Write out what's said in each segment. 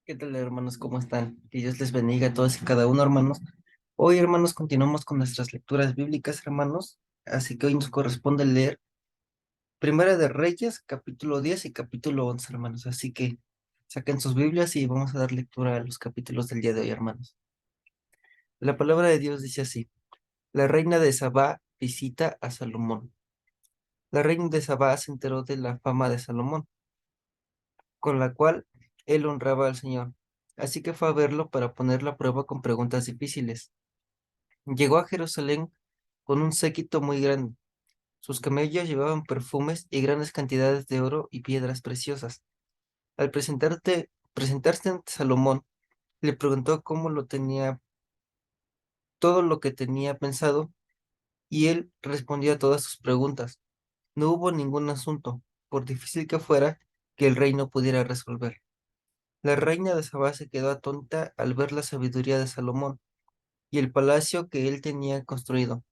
¿Qué tal, hermanos? ¿Cómo están? Que Dios les bendiga a todos y cada uno, hermanos. Hoy, hermanos, continuamos con nuestras lecturas bíblicas, hermanos. Así que hoy nos corresponde leer Primera de Reyes, capítulo 10 y capítulo 11, hermanos. Así que saquen sus Biblias y vamos a dar lectura a los capítulos del día de hoy, hermanos. La palabra de Dios dice así: La reina de Sabá visita a Salomón. La reina de Sabá se enteró de la fama de Salomón, con la cual él honraba al Señor. Así que fue a verlo para ponerlo a prueba con preguntas difíciles. Llegó a Jerusalén con un séquito muy grande. Sus camellos llevaban perfumes y grandes cantidades de oro y piedras preciosas. Al presentarse ante Salomón, le preguntó cómo lo tenía, todo lo que tenía pensado, y él respondió a todas sus preguntas. No hubo ningún asunto, por difícil que fuera, que el rey no pudiera resolver. La reina de Sabá se quedó atónita al ver la sabiduría de Salomón y el palacio que él tenía construido,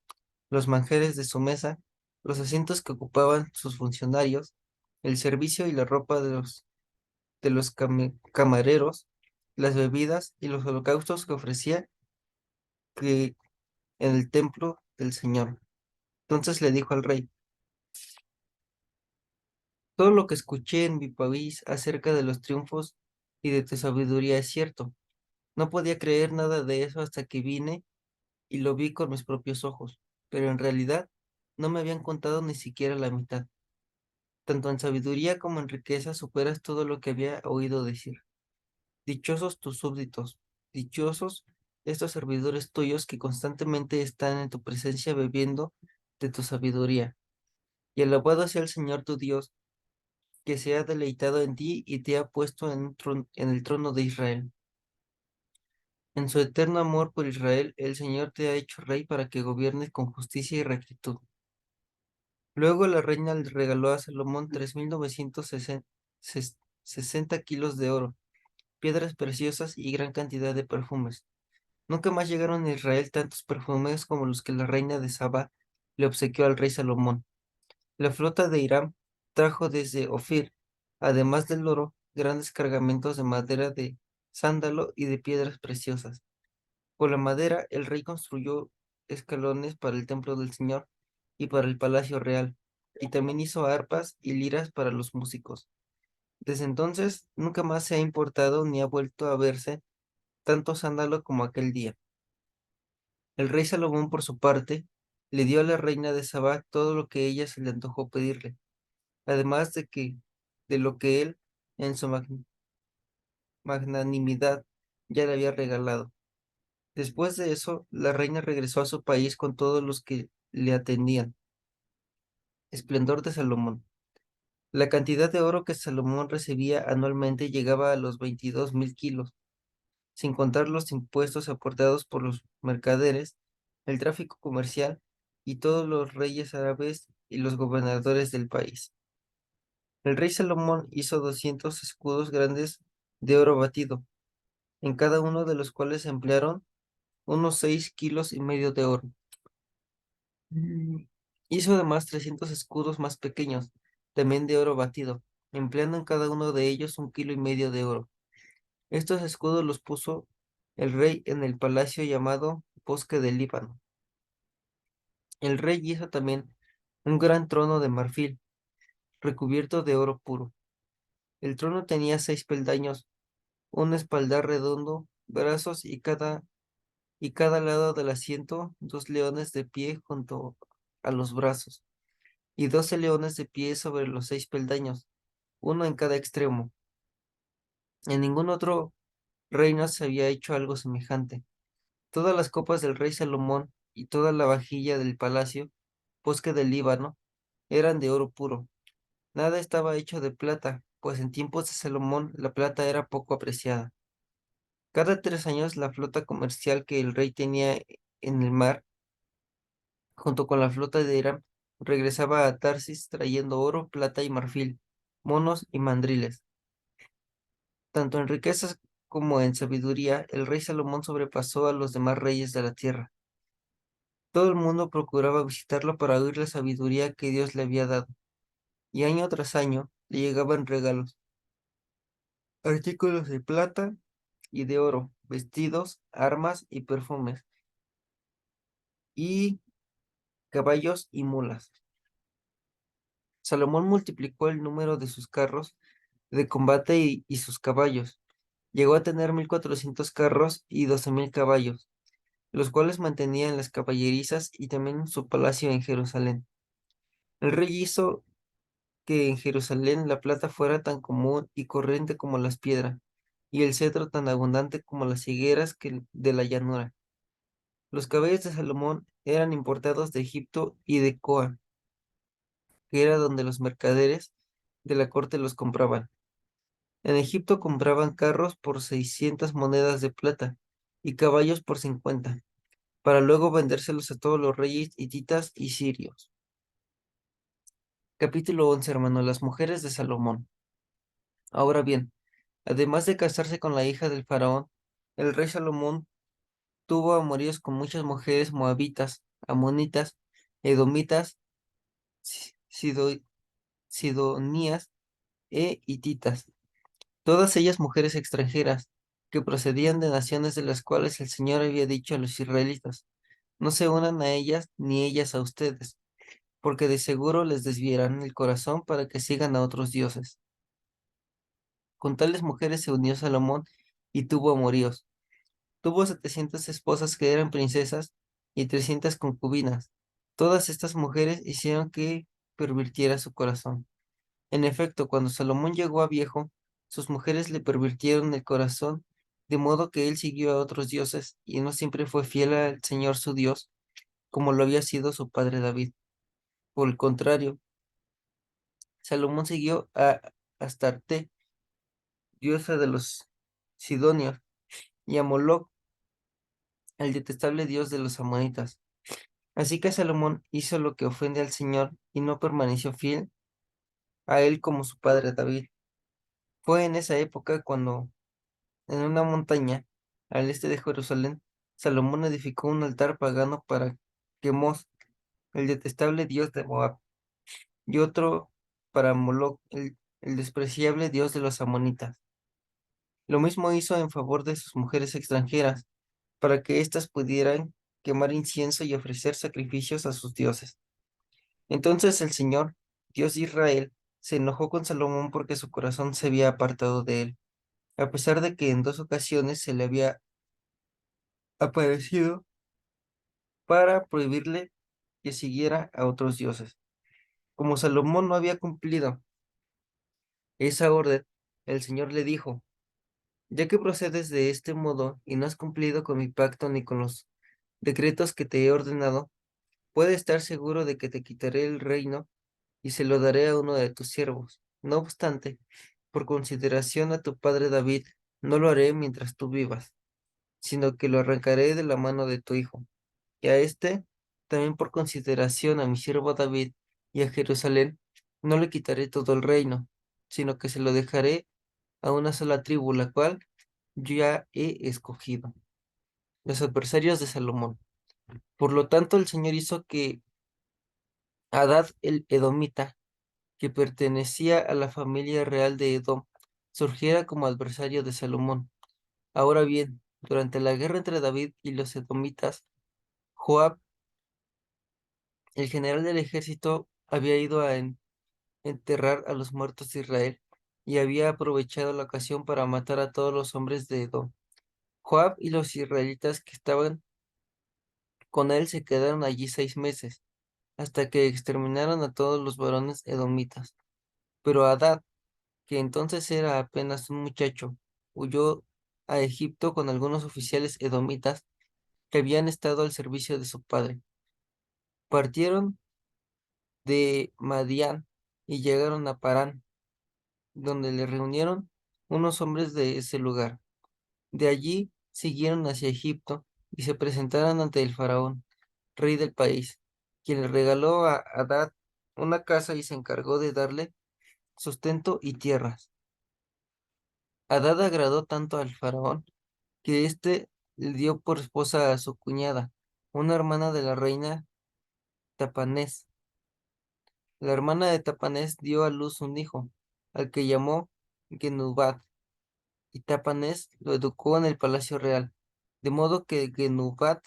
los manjares de su mesa, los asientos que ocupaban sus funcionarios, el servicio y la ropa de los camareros, las bebidas y los holocaustos que ofrecía que en el templo del Señor. Entonces le dijo al rey: todo lo que escuché en mi país acerca de los triunfos y de tu sabiduría es cierto. No podía creer nada de eso hasta que vine y lo vi con mis propios ojos, pero en realidad no me habían contado ni siquiera la mitad. Tanto en sabiduría como en riqueza superas todo lo que había oído decir. Dichosos tus súbditos, dichosos estos servidores tuyos que constantemente están en tu presencia bebiendo de tu sabiduría. Y alabado sea el Señor tu Dios, que se ha deleitado en ti y te ha puesto en el trono de Israel. En su eterno amor por Israel, el Señor te ha hecho rey para que gobiernes con justicia y rectitud. Luego la reina le regaló a Salomón 3.960 kilos de oro, piedras preciosas y gran cantidad de perfumes. Nunca más llegaron a Israel tantos perfumes como los que la reina de Saba le obsequió al rey Salomón. La flota de Hiram trajo desde Ofir, además del oro, grandes cargamentos de madera de sándalo y de piedras preciosas. Con la madera, el rey construyó escalones para el templo del Señor y para el palacio real, y también hizo arpas y liras para los músicos. Desde entonces, nunca más se ha importado ni ha vuelto a verse tanto sándalo como aquel día. El rey Salomón, por su parte, le dio a la reina de Sabá todo lo que ella se le antojó pedirle, además de lo que él, en su magnanimidad, ya le había regalado. Después de eso, la reina regresó a su país con todos los que le atendían. Esplendor de Salomón. La cantidad de oro que Salomón recibía anualmente llegaba a los 22.000 kilos, sin contar los impuestos aportados por los mercaderes, el tráfico comercial y todos los reyes árabes y los gobernadores del país. El rey Salomón hizo 200 escudos grandes de oro batido, en cada uno de los cuales emplearon unos 6,5 kilos de oro. Hizo además 300 escudos más pequeños, también de oro batido, empleando en cada uno de ellos 1,5 kilos de oro. Estos escudos los puso el rey en el palacio llamado Bosque del Líbano. El rey hizo también un gran trono de marfil, recubierto de oro puro. El trono tenía 6 peldaños, un espaldar redondo, brazos y cada lado del asiento, dos leones de pie junto a los brazos, y 12 leones de pie sobre los 6 peldaños, uno en cada extremo. En ningún otro reino se había hecho algo semejante. Todas las copas del rey Salomón y toda la vajilla del palacio, bosque del Líbano, eran de oro puro. Nada estaba hecho de plata, pues en tiempos de Salomón la plata era poco apreciada. Cada 3 años la flota comercial que el rey tenía en el mar, junto con la flota de Hiram, regresaba a Tarsis trayendo oro, plata y marfil, monos y mandriles. Tanto en riquezas como en sabiduría, el rey Salomón sobrepasó a los demás reyes de la tierra. Todo el mundo procuraba visitarlo para oír la sabiduría que Dios le había dado, y año tras año le llegaban regalos. artículos de plata y de oro, vestidos, armas y perfumes, y caballos y mulas. Salomón multiplicó el número de sus carros de combate y sus caballos. Llegó a tener 1400 carros y 12,000 caballos, los cuales mantenía en las caballerizas y también en su palacio en Jerusalén. El rey hizo que en Jerusalén la plata fuera tan común y corriente como las piedras, y el cetro tan abundante como las higueras de la llanura. Los caballos de Salomón eran importados de Egipto y de Coa, que era donde los mercaderes de la corte los compraban. En Egipto compraban carros por 600 monedas de plata y caballos por 50, para luego vendérselos a todos los reyes hititas y sirios. Capítulo 11, hermano, las mujeres de Salomón. Ahora bien, además de casarse con la hija del faraón, el rey Salomón tuvo amoríos con muchas mujeres moabitas, amonitas, edomitas, sido- sidonías e hititas, todas ellas mujeres extranjeras, que procedían de naciones de las cuales el Señor había dicho a los israelitas: no se unan a ellas ni ellas a ustedes, porque de seguro les desviarán el corazón para que sigan a otros dioses. Con tales mujeres se unió Salomón y tuvo amoríos. Tuvo 700 esposas que eran princesas y 300 concubinas. Todas estas mujeres hicieron que pervirtiera su corazón. En efecto, cuando Salomón llegó a viejo, sus mujeres le pervirtieron el corazón, de modo que él siguió a otros dioses y no siempre fue fiel al Señor su Dios, como lo había sido su padre David. Por el contrario, Salomón siguió a Astarte, diosa de los Sidonios, y a Moloc, el detestable dios de los amonitas. Así que Salomón hizo lo que ofende al Señor y no permaneció fiel a él como su padre David. Fue en esa época cuando, en una montaña al este de Jerusalén, Salomón edificó un altar pagano para Quemos, el detestable dios de Moab, y otro para Moloc, el despreciable dios de los amonitas. Lo mismo hizo en favor de sus mujeres extranjeras, para que éstas pudieran quemar incienso y ofrecer sacrificios a sus dioses. Entonces el Señor, Dios de Israel, se enojó con Salomón porque su corazón se había apartado de él, a pesar de que en 2 ocasiones se le había aparecido para prohibirle que siguiera a otros dioses. Como Salomón no había cumplido esa orden, el Señor le dijo: ya que procedes de este modo y no has cumplido con mi pacto ni con los decretos que te he ordenado, puedes estar seguro de que te quitaré el reino y se lo daré a uno de tus siervos. No obstante, por consideración a tu padre David, no lo haré mientras tú vivas, sino que lo arrancaré de la mano de tu hijo. Y a este, también por consideración a mi siervo David y a Jerusalén, no le quitaré todo el reino, sino que se lo dejaré a una sola tribu, la cual yo ya he escogido, los adversarios de Salomón. Por lo tanto, el Señor hizo que Hadad el Edomita, que pertenecía a la familia real de Edom, surgiera como adversario de Salomón. Ahora bien, durante la guerra entre David y los edomitas, Joab, el general del ejército, había ido a enterrar a los muertos de Israel y había aprovechado la ocasión para matar a todos los hombres de Edom. Joab y los israelitas que estaban con él se quedaron allí 6 meses, hasta que exterminaron a todos los varones edomitas. Pero Hadad, que entonces era apenas un muchacho, huyó a Egipto con algunos oficiales edomitas que habían estado al servicio de su padre. Partieron de Madián y llegaron a Parán, donde le reunieron unos hombres de ese lugar. De allí siguieron hacia Egipto y se presentaron ante el faraón, rey del país, quien le regaló a Hadad una casa y se encargó de darle sustento y tierras. Hadad agradó tanto al faraón que éste le dio por esposa a su cuñada, una hermana de la reina Tapanés. La hermana de Tapanés dio a luz un hijo, al que llamó Genubat. y Tapanés lo educó en el palacio real, de modo que Genubat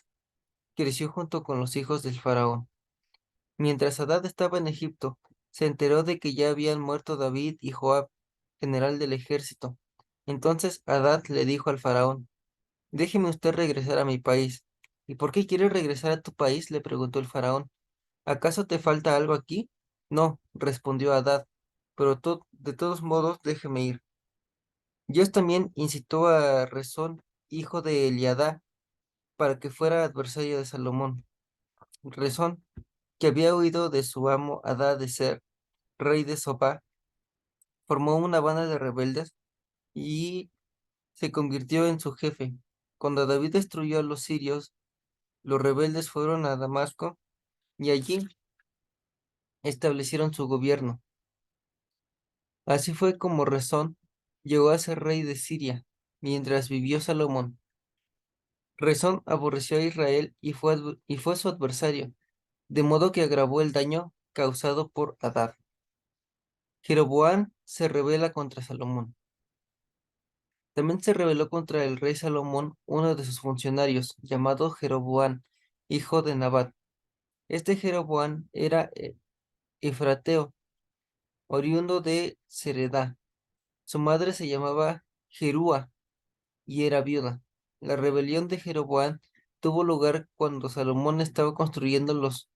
creció junto con los hijos del faraón. Mientras Hadad estaba en Egipto, se enteró de que ya habían muerto David y Joab, general del ejército. Entonces Hadad le dijo al faraón: Déjeme usted regresar a mi país. ¿Y por qué quieres regresar a tu país? Le preguntó el faraón. ¿Acaso te falta algo aquí? No, respondió Hadad, pero de todos modos déjeme ir. Dios también incitó a Rezón, hijo de Eliadá, para que fuera adversario de Salomón. Rezón, que había huido de su amo Hadad de ser rey de Sobá, formó una banda de rebeldes y se convirtió en su jefe. Cuando David destruyó a los sirios, los rebeldes fueron a Damasco y allí establecieron su gobierno. Así fue como Rezón llegó a ser rey de Siria, mientras vivió Salomón. Rezón aborreció a Israel y fue su adversario, de modo que agravó el daño causado por Hadad. Jeroboam se rebela contra Salomón. También se rebeló contra el rey Salomón uno de sus funcionarios, llamado Jeroboam, hijo de Nabat. Este Jeroboam era efrateo, oriundo de Seredá. Su madre se llamaba Jerúa y era viuda. La rebelión de Jeroboam tuvo lugar cuando Salomón estaba construyendo los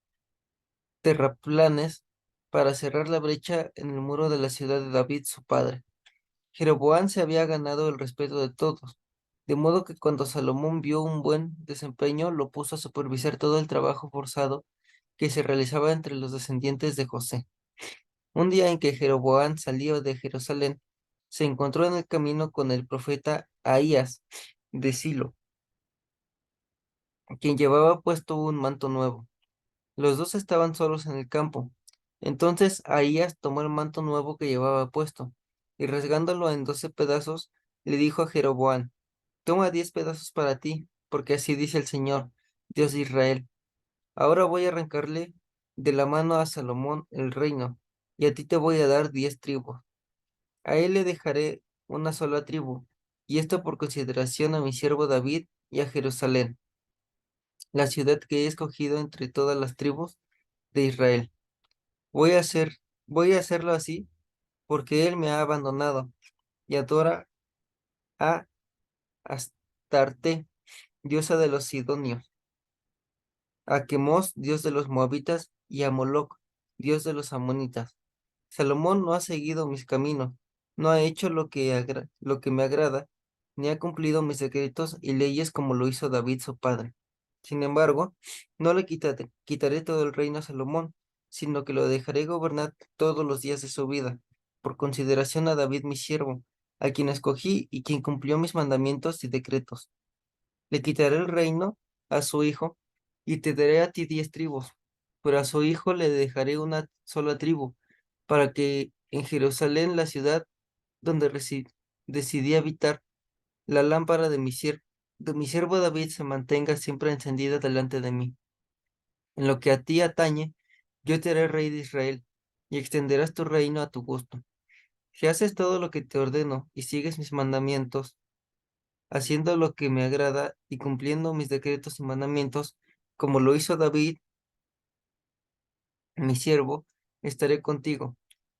terraplanes para cerrar la brecha en el muro de la ciudad de David, su padre. Jeroboam se había ganado el respeto de todos, de modo que cuando Salomón vio un buen desempeño, lo puso a supervisar todo el trabajo forzado que se realizaba entre los descendientes de José. Un día en que Jeroboam salió de Jerusalén, se encontró en el camino con el profeta Ahías de Silo, quien llevaba puesto un manto nuevo. Los dos estaban solos en el campo. Entonces Ahías tomó el manto nuevo que llevaba puesto, y rasgándolo en 12 pedazos, le dijo a Jeroboam: Toma 10 pedazos para ti, porque así dice el Señor, Dios de Israel. Ahora voy a arrancarle de la mano a Salomón el reino, y a ti te voy a dar 10 tribus. A él le dejaré una sola tribu, y esto por consideración a mi siervo David y a Jerusalén, la ciudad que he escogido entre todas las tribus de Israel. Voy a hacer, voy a hacerlo así porque él me ha abandonado y adora a Astarte, diosa de los Sidonios, a Quemos, dios de los Moabitas, y a Moloc, dios de los Amonitas. Salomón no ha seguido mis caminos, no ha hecho lo que me agrada, ni ha cumplido mis decretos y leyes como lo hizo David su padre. Sin embargo, no le quitaré todo el reino a Salomón, sino que lo dejaré gobernar todos los días de su vida, por consideración a David mi siervo, a quien escogí y quien cumplió mis mandamientos y decretos. Le quitaré el reino a su hijo y te daré a ti 10 tribus, pero a su hijo le dejaré una sola tribu, para que en Jerusalén, la ciudad donde decidí habitar, la lámpara de mi siervo David se mantenga siempre encendida delante de mí. En lo que a ti atañe, yo te haré rey de Israel, y extenderás tu reino a tu gusto. Si haces todo lo que te ordeno y sigues mis mandamientos, haciendo lo que me agrada y cumpliendo mis decretos y mandamientos, como lo hizo David, mi siervo, estaré contigo.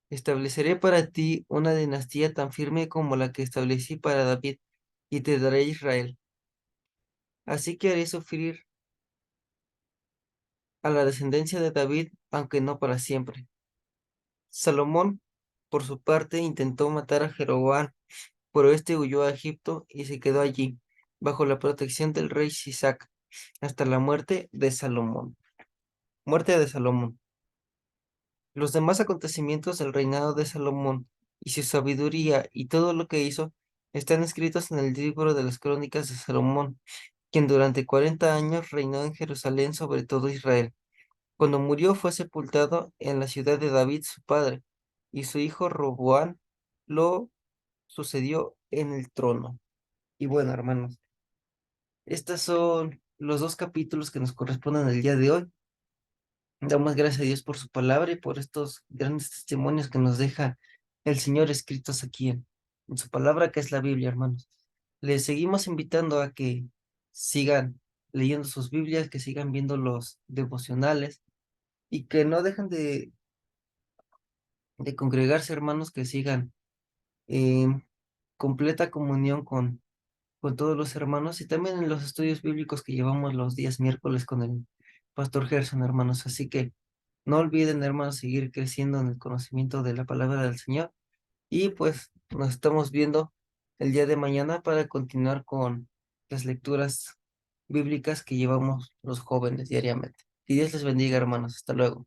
Estableceré para ti una dinastía tan firme como la que establecí para David, y te daré Israel. Así que haré sufrir a la descendencia de David, aunque no para siempre. Salomón, por su parte, intentó matar a Jeroboam, pero este huyó a Egipto y se quedó allí, bajo la protección del rey Sisac, hasta la muerte de Salomón. Muerte de Salomón. Los demás acontecimientos del reinado de Salomón y su sabiduría y todo lo que hizo están escritos en el libro de las crónicas de Salomón, quien durante 40 años reinó en Jerusalén sobre todo Israel. Cuando murió fue sepultado en la ciudad de David su padre, y su hijo Roboam lo sucedió en el trono. Y bueno, hermanos, estos son los dos capítulos que nos corresponden el día de hoy. Damos gracias a Dios por su palabra y por estos grandes testimonios que nos deja el Señor escritos aquí. en su palabra que es la Biblia, hermanos. Les seguimos invitando a que sigan leyendo sus Biblias, que sigan viendo los devocionales y que no dejen de congregarse, hermanos, que sigan en completa comunión con todos los hermanos y también en los estudios bíblicos que llevamos los días miércoles con el pastor Gerson, hermanos. Así que no olviden, hermanos, seguir creciendo en el conocimiento de la palabra del Señor y pues nos estamos viendo el día de mañana para continuar con las lecturas bíblicas que llevamos los jóvenes diariamente. Que Dios les bendiga, hermanos. Hasta luego.